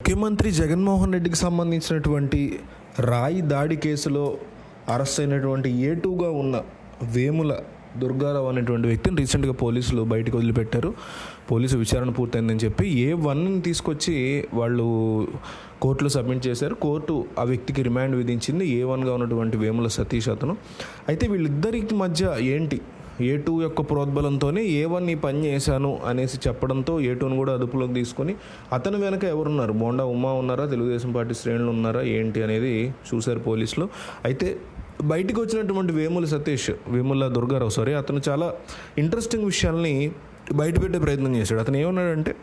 ముఖ్యమంత్రి జగన్మోహన్ రెడ్డికి సంబంధించినటువంటి రాయి దాడి కేసులో అరెస్ట్ అయినటువంటి ఏటూగా ఉన్న వేముల దుర్గారావు అనేటువంటి వ్యక్తిని రీసెంట్గా పోలీసులు బయటకు వదిలిపెట్టారు. పోలీసు విచారణ పూర్తయిందని చెప్పి A1ని తీసుకొచ్చి వాళ్ళు కోర్టులో సబ్మిట్ చేశారు. కోర్టు ఆ వ్యక్తికి రిమాండ్ విధించింది. A1గా ఉన్నటువంటి వేముల సతీష్ అతను. అయితే వీళ్ళిద్దరికి మధ్య ఏంటి, A2 యొక్క ప్రోద్బలంతోనే A1 ఈ పని చేశాను అనేసి చెప్పడంతో A2ను కూడా అదుపులోకి తీసుకొని అతని వెనక ఎవరున్నారు, బోండా ఉమా ఉన్నారా, తెలుగుదేశం పార్టీ శ్రేణులు ఉన్నారా ఏంటి అనేది చూశారు పోలీసులు. అయితే బయటికి వచ్చినటువంటి వేముల దుర్గారావు అతను చాలా ఇంట్రెస్టింగ్ విషయాల్ని బయటపెట్టే ప్రయత్నం చేశాడు. అతను ఏమన్నాడంటే,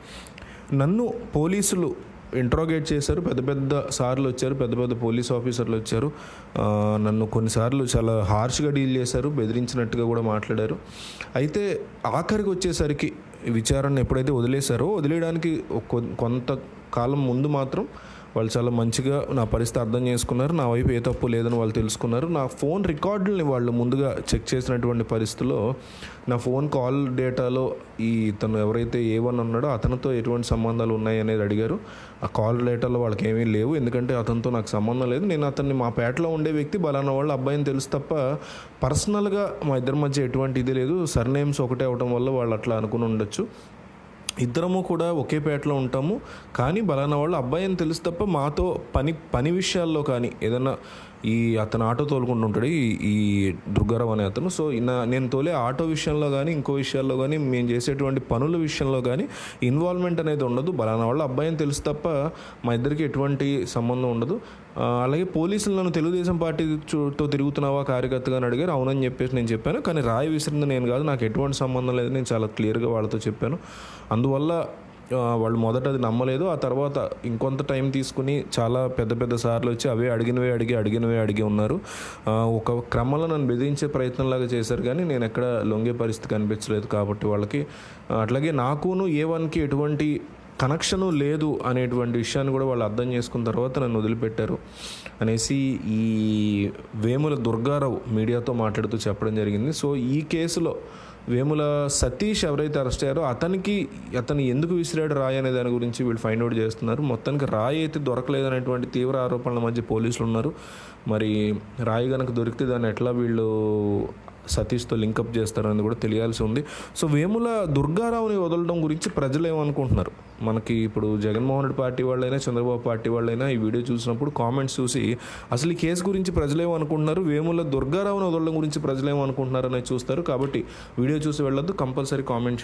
నన్ను పోలీసులు ఇంట్రాగేట్ చేశారు, పెద్ద పెద్ద సార్లు వచ్చారు, పెద్ద పెద్ద పోలీస్ ఆఫీసర్లు వచ్చారు, నన్ను కొన్నిసార్లు చాలా హార్ష్గా డీల్ చేశారు, బెదిరించినట్టుగా కూడా మాట్లాడారు. అయితే ఆఖరికి వచ్చేసరికి విచారణ ఎప్పుడైతే వదిలేయడానికి కొంతకాలం ముందు మాత్రం వాళ్ళు చాలా మంచిగా నా పరిస్థితి అర్థం చేసుకున్నారు, నా వైపు ఏ తప్పు లేదని వాళ్ళు తెలుసుకున్నారు. నా ఫోన్ రికార్డుల్ని వాళ్ళు ముందుగా చెక్ చేసినటువంటి పరిస్థితుల్లో నా ఫోన్ కాల్ డేటాలో తను ఎవరైతే A1 ఉన్నాడో అతనితో ఎటువంటి సంబంధాలు ఉన్నాయి అనేది అడిగారు. ఆ కాల్ డేటాలో వాళ్ళకి ఏమీ లేవు, ఎందుకంటే అతనితో నాకు సంబంధం లేదు, నేను అతన్ని మా పేటలో ఉండే వ్యక్తి బలానా వాళ్ళ అబ్బాయిని తెలుసు తప్ప పర్సనల్గా మా ఇద్దరి మధ్య ఎటువంటి ఇది లేదు, సర్నేమ్స్ ఒకటే అవటం వల్ల వాళ్ళు అట్లా అనుకుని ఉండొచ్చు, ఇద్దరము కూడా ఒకే పేటలో ఉంటాము, కానీ బలానా వాళ్ళు అబ్బాయి అని తెలుసు తప్ప మాతో పని విషయాల్లో కానీ ఏదన్నా అతను ఆటో తోలుకుంటూ ఉంటాడు ఈ దుర్గారావు అనే అతను. సో నేను తోలే ఆటో విషయంలో కానీ ఇంకో విషయాల్లో కానీ మేము చేసేటువంటి పనుల విషయంలో కానీ ఇన్వాల్వ్మెంట్ అనేది ఉండదు, బలానా వాళ్ళు అబ్బాయి అని తెలుసు తప్ప మా ఇద్దరికి ఎటువంటి సంబంధం ఉండదు. అలాగే పోలీసులు నన్ను తెలుగుదేశం పార్టీతో తిరుగుతున్నావా కార్యకర్తగా అని అడిగారు. అవునని చెప్పేసి నేను చెప్పాను, కానీ రాయి విసిరింది నేను కాదు, నాకు ఎటువంటి సంబంధం లేదు, నేను చాలా క్లియర్గా వాళ్ళతో చెప్పాను. అందువల్ల వాళ్ళు మొదట అది నమ్మలేదు. ఆ తర్వాత ఇంకొంత టైం తీసుకుని చాలా పెద్ద సార్లు వచ్చి అడిగినవే అడిగి ఉన్నారు. ఒక క్రమంలో నన్ను బెదిరించే ప్రయత్నంలాగా చేశారు, కానీ నేను ఎక్కడ లొంగే పరిస్థితి కనిపించలేదు కాబట్టి వాళ్ళకి. అట్లాగే నాకును A1కి ఎటువంటి కనెక్షను లేదు అనేటువంటి విషయాన్ని కూడా వాళ్ళు అర్థం చేసుకున్న తర్వాత నన్ను వదిలిపెట్టారు అనేసి ఈ వేముల దుర్గారావు మీడియాతో మాట్లాడుతూ చెప్పడం జరిగింది. సో ఈ కేసులో వేముల సతీష్ ఎవరైతే అరెస్ట్ అయ్యారో అతను ఎందుకు విసిరాడు రాయి అనే దాని గురించి వీళ్ళు ఫైండ్ అవుట్ చేస్తున్నారు. మొత్తానికి రాయి అయితే దొరకలేదనేటువంటి తీవ్ర ఆరోపణల మధ్య పోలీసులు ఉన్నారు. మరి రాయి కనుక దొరికితే దాన్ని ఎట్లా వీళ్ళు సతీష్తో లింకప్ చేస్తారని కూడా తెలియాల్సి ఉంది. సో వేముల దుర్గారావుని వదలడం గురించి ప్రజలు ఏమనుకుంటున్నారు, మనకి ఇప్పుడు జగన్మోహన్ రెడ్డి పార్టీ వాళ్ళైనా చంద్రబాబు పార్టీ వాళ్ళైనా ఈ వీడియో చూసినప్పుడు కామెంట్స్ చూసి అసలు ఈ కేసు గురించి ప్రజలు ఏమనుకుంటున్నారు, వేముల దుర్గారావుని వదలడం గురించి ప్రజలు ఏమనుకుంటున్నారు అనేది చూస్తారు. కాబట్టి వీడియో చూసి వెళ్ళొద్దు, కంపల్సరీ కామెంట్ చేయండి.